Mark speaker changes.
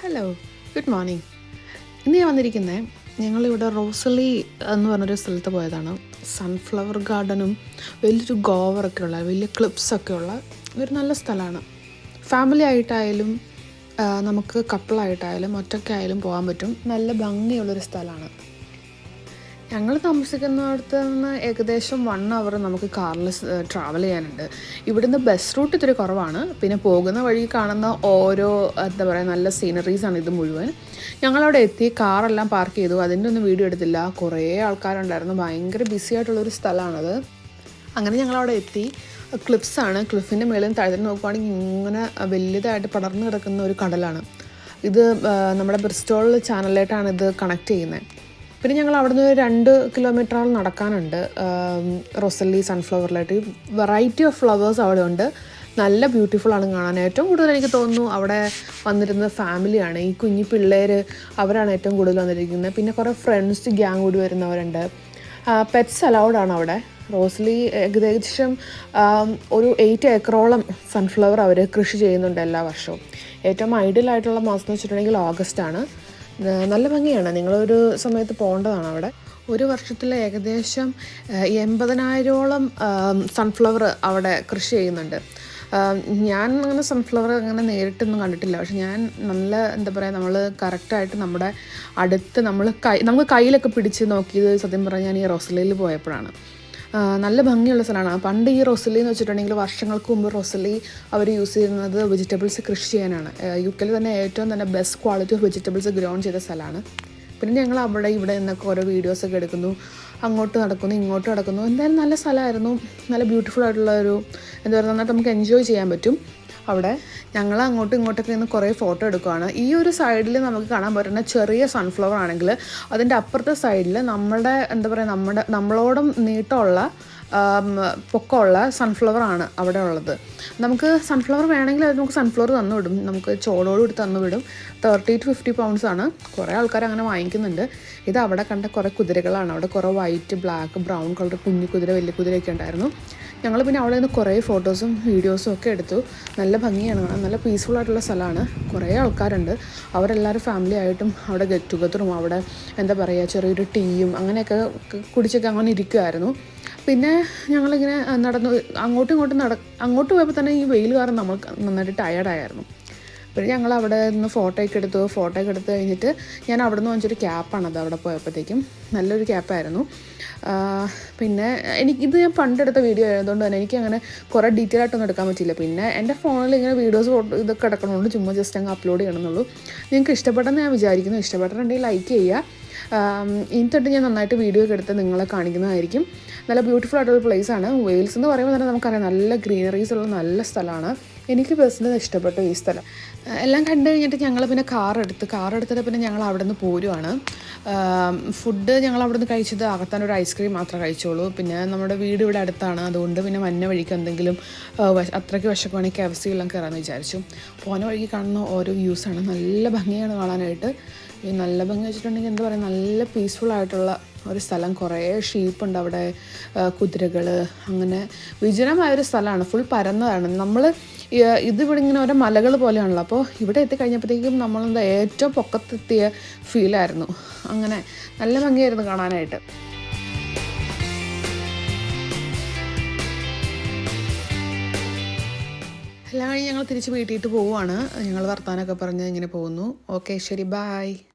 Speaker 1: Hello, good morning. ഇന്ന് ഞാൻ വന്നിരിക്കുന്നത് ഞങ്ങളിവിടെ റോസലി എന്ന് പറഞ്ഞൊരു സ്ഥലത്ത് പോയതാണ്. സൺഫ്ലവർ ഗാർഡനും വലിയൊരു ഗോവറൊക്കെ ഉള്ള വലിയ ക്ലിപ്സൊക്കെ ഉള്ള ഒരു നല്ല സ്ഥലമാണ്. ഫാമിലി ആയിട്ടായാലും നമുക്ക് കപ്പിളായിട്ടായാലും ഒറ്റയ്ക്കായാലും പോകാൻ പറ്റും. നല്ല ഭംഗിയുള്ളൊരു സ്ഥലമാണ്. ഞങ്ങൾ താമസിക്കുന്നിടത്ത് നിന്ന് ഏകദേശം 1 hour നമുക്ക് കാറിൽ ട്രാവൽ ചെയ്യാനുണ്ട്. ഇവിടുന്ന് ബസ് റൂട്ട് ഇത്തിരി കുറവാണ്. പിന്നെ പോകുന്ന വഴി കാണുന്ന ഓരോ നല്ല സീനറീസാണ് ഇത് മുഴുവൻ. ഞങ്ങളവിടെ എത്തി, കാറെല്ലാം പാർക്ക് ചെയ്തു. അതിൻ്റെ ഒന്നും വീഡിയോ എടുത്തില്ല. കുറേ ആൾക്കാരുണ്ടായിരുന്നു. ഭയങ്കര ബിസി ആയിട്ടുള്ളൊരു സ്ഥലമാണത്. അങ്ങനെ ഞങ്ങളവിടെ എത്തി. ക്ലിഫ്സാണ്. ക്ലിഫിൻ്റെ മേളിൽ താഴെ നോക്കുവാണെങ്കിൽ ഇങ്ങനെ വലിയതായിട്ട് പടർന്നു കിടക്കുന്ന ഒരു കടലാണ്. ഇത് നമ്മുടെ ബ്രിസ്റ്റോൾ ചാനലിലായിട്ടാണ് ഇത് കണക്ട് ചെയ്യുന്നത്. പിന്നെ ഞങ്ങൾ അവിടുന്ന് 2 കിലോമീറ്ററോളം നടക്കാനുണ്ട് റോസലി സൺഫ്ലവറിലായിട്ട്. വെറൈറ്റി ഓഫ് ഫ്ലവേഴ്സ് അവിടെ ഉണ്ട്. നല്ല ബ്യൂട്ടിഫുള്ളാണ് കാണാൻ. ഏറ്റവും കൂടുതൽ എനിക്ക് തോന്നുന്നു അവിടെ വന്നിരുന്ന ഫാമിലിയാണ്. ഈ കുഞ്ഞു പിള്ളേർ അവരാണ് ഏറ്റവും കൂടുതൽ വന്നിരിക്കുന്നത്. പിന്നെ കുറേ ഫ്രണ്ട്സ് ഗ്യാങ് കൂടി വരുന്നവരുണ്ട്. പെറ്റ്സ് അലൗഡാണ് അവിടെ. റോസലി ഏകദേശം ഒരു 8 ഏക്കറോളം സൺഫ്ലവർ അവർ കൃഷി ചെയ്യുന്നുണ്ട് എല്ലാ വർഷവും. ഏറ്റവും ഐഡിയലായിട്ടുള്ള മാസം എന്ന് വെച്ചിട്ടുണ്ടെങ്കിൽ ഓഗസ്റ്റാണ്. നല്ല ഭംഗിയാണ്. നിങ്ങളൊരു സമയത്ത് പോകേണ്ടതാണ് അവിടെ. ഒരു വർഷത്തിൽ ഏകദേശം 80,000ഓളം സൺഫ്ലവർ അവിടെ കൃഷി ചെയ്യുന്നുണ്ട്. ഞാൻ അങ്ങനെ സൺഫ്ലവർ അങ്ങനെ നേരിട്ടൊന്നും കണ്ടിട്ടില്ല. പക്ഷെ ഞാൻ നമ്മൾ കറക്റ്റായിട്ട് നമ്മുടെ അടുത്ത് നമുക്ക് കയ്യിലൊക്കെ പിടിച്ച് നോക്കിയത് സത്യം പറഞ്ഞാൽ ഞാൻ ഈ റോസലിയിൽ പോയപ്പോഴാണ്. നല്ല ഭംഗിയുള്ള സ്ഥലമാണ്. പണ്ട് ഈ റോസലി എന്ന് വെച്ചിട്ടുണ്ടെങ്കിൽ വർഷങ്ങൾക്ക് മുമ്പ് റോസലി അവർ യൂസ് ചെയ്യുന്നത് വെജിറ്റബിൾസ് കൃഷി ചെയ്യാനാണ്. UK തന്നെ ഏറ്റവും best quality of vegetables grown ചെയ്ത സ്ഥലമാണ്. പിന്നെ ഞങ്ങൾ ഇവിടെ നിന്നൊക്കെ ഓരോ വീഡിയോസൊക്കെ എടുക്കുന്നു. അങ്ങോട്ട് നടക്കുന്നു, ഇങ്ങോട്ട് നടക്കുന്നു. എന്തായാലും നല്ല സ്ഥലമായിരുന്നു. നല്ല ബ്യൂട്ടിഫുൾ ആയിട്ടുള്ള നന്നായിട്ട് നമുക്ക് എൻജോയ് ചെയ്യാൻ പറ്റും അവിടെ. ഞങ്ങൾ അങ്ങോട്ടും ഇങ്ങോട്ടൊക്കെ നിന്ന് കുറേ ഫോട്ടോ എടുക്കുകയാണ്. ഈ ഒരു സൈഡിൽ നമുക്ക് കാണാൻ പറ്റുന്ന ചെറിയ സൺഫ്ലവർ ആണെങ്കിൽ അതിൻ്റെ അപ്പുറത്തെ സൈഡിൽ നമ്മളോടും നീട്ടമുള്ള പൊക്കമുള്ള സൺഫ്ലവറാണ് അവിടെ ഉള്ളത്. നമുക്ക് സൺഫ്ലവർ വേണമെങ്കിൽ അത് നമുക്ക് സൺഫ്ലവർ തന്നുവിടും. നമുക്ക് ചോടോടുകൂടി തന്നുവിടും. 30 to 50 pounds ആണ്. കുറേ ആൾക്കാർ അങ്ങനെ വാങ്ങിക്കുന്നുണ്ട്. ഇത് അവിടെ കണ്ട കുറേ കുതിരകളാണ്. അവിടെ കുറേ വൈറ്റ്, ബ്ലാക്ക്, ബ്രൗൺ കളർ കുഞ്ഞു കുതിര, വലിയ കുതിരയൊക്കെ ഉണ്ടായിരുന്നു. ഞങ്ങൾ പിന്നെ അവിടെ നിന്ന് കുറേ ഫോട്ടോസും വീഡിയോസും ഒക്കെ എടുത്തു. നല്ല ഭംഗിയാണ് കാണാൻ. നല്ല പീസ്ഫുൾ ആയിട്ടുള്ള സ്ഥലമാണ്. കുറേ ആൾക്കാരുണ്ട്. അവരെല്ലാവരും ഫാമിലി ആയിട്ടും അവിടെ ഗെറ്റ് ടുഗദറും അവിടെ ചെറിയൊരു ടീയും അങ്ങനെയൊക്കെ കുടിച്ചൊക്കെ അങ്ങനെ ഇരിക്കുമായിരുന്നു. പിന്നെ ഞങ്ങളിങ്ങനെ നടന്നു അങ്ങോട്ട് പോയപ്പോൾ തന്നെ ഈ വെയിൽ കാരണം നമ്മൾ നന്നായിട്ട് ടയേർഡായിരുന്നു. പിന്നെ ഞങ്ങൾ അവിടെ നിന്ന് ഫോട്ടോയൊക്കെ എടുത്ത് കഴിഞ്ഞിട്ട് ഞാൻ അവിടെ നിന്ന് വാങ്ങിച്ചൊരു ക്യാപ്പാണത്. അവിടെ പോയപ്പോഴത്തേക്കും നല്ലൊരു ക്യാപ്പായിരുന്നു. പിന്നെ ഇത് ഞാൻ പണ്ടെടുത്ത വീഡിയോ ആയതുകൊണ്ട് തന്നെ എനിക്കങ്ങനെ കുറേ ഡീറ്റെയിൽ ആയിട്ടൊന്നും എടുക്കാൻ പറ്റില്ല. പിന്നെ എൻ്റെ ഫോണിൽ ഇങ്ങനെ വീഡിയോസ് ഇതൊക്കെ കിടക്കണോണ്ട് ചുമ്മാ ജസ്റ്റ് അങ്ങ് അപ്ലോഡ് ചെയ്യണമെന്നുള്ളൂ. നിങ്ങൾക്ക് ഇഷ്ടപ്പെട്ടെന്ന് ഞാൻ വിചാരിക്കുന്നു. ഇഷ്ടപ്പെട്ടിട്ടുണ്ടെങ്കിൽ ലൈക്ക് ചെയ്യുക. ഇനി തൊട്ട് ഞാൻ നന്നായിട്ട് വീഡിയോ ഒക്കെ എടുത്ത് നിങ്ങളെ കാണിക്കുന്നതായിരിക്കും. നല്ല ബ്യൂട്ടിഫുൾ ആയിട്ടുള്ള പ്ലേസാണ്. വെയിൽസ് എന്ന് പറയുമ്പോൾ തന്നെ നമുക്കറിയാം നല്ല ഗ്രീനറീസ് ഉള്ള നല്ല സ്ഥലമാണ്. എനിക്ക് പേഴ്സണലി ഇഷ്ടപ്പെട്ടു ഈ സ്ഥലം. എല്ലാം കണ്ടു കഴിഞ്ഞിട്ട് ഞങ്ങൾ പിന്നെ കാറെടുത്തിട്ട് പിന്നെ ഞങ്ങൾ അവിടെ നിന്ന് പോരുവാണ്. ഫുഡ് ഞങ്ങൾ അവിടെ നിന്ന് കഴിച്ചത് അകത്താനൊരു ഐസ്ക്രീം മാത്രമേ കഴിച്ചോളൂ. പിന്നെ നമ്മുടെ വീട് ഇവിടെ അടുത്താണ്. അതുകൊണ്ട് പിന്നെ മഞ്ഞ വഴിക്ക് എന്തെങ്കിലും അത്രയ്ക്ക് വിശക്കുവാണെങ്കിൽ KFC എല്ലാം കയറാമെന്ന് വിചാരിച്ചു. പോകുന്ന വഴിക്ക് കാണുന്ന ഓരോ വ്യൂസാണ്. നല്ല ഭംഗിയാണ് കാണാനായിട്ട്. ഈ നല്ല ഭംഗി വെച്ചിട്ടുണ്ടെങ്കിൽ നല്ല പീസ്ഫുൾ ആയിട്ടുള്ള ഒരു സ്ഥലം. കുറേ ഷീപ്പുണ്ട് അവിടെ, കുതിരകൾ, അങ്ങനെ വിജനമായൊരു സ്ഥലമാണ്. ഫുൾ പരന്നതാണ്. ഇതിവിടെ ഇങ്ങനെ ഓരോ മലകൾ പോലെയാണല്ലോ. അപ്പോൾ ഇവിടെ എത്തിക്കഴിഞ്ഞപ്പോഴത്തേക്കും നമ്മൾ ഏറ്റവും പൊക്കത്തെത്തിയ ഫീലായിരുന്നു. അങ്ങനെ നല്ല ഭംഗിയായിരുന്നു കാണാനായിട്ട്. എല്ലാം കഴിഞ്ഞ് ഞങ്ങൾ തിരിച്ച് വീട്ടിയിട്ട് പോവുകയാണ്. ഞങ്ങൾ വർത്താനമൊക്കെ പറഞ്ഞ് ഇങ്ങനെ പോകുന്നു. ഓക്കെ, ശരി, ബായ്.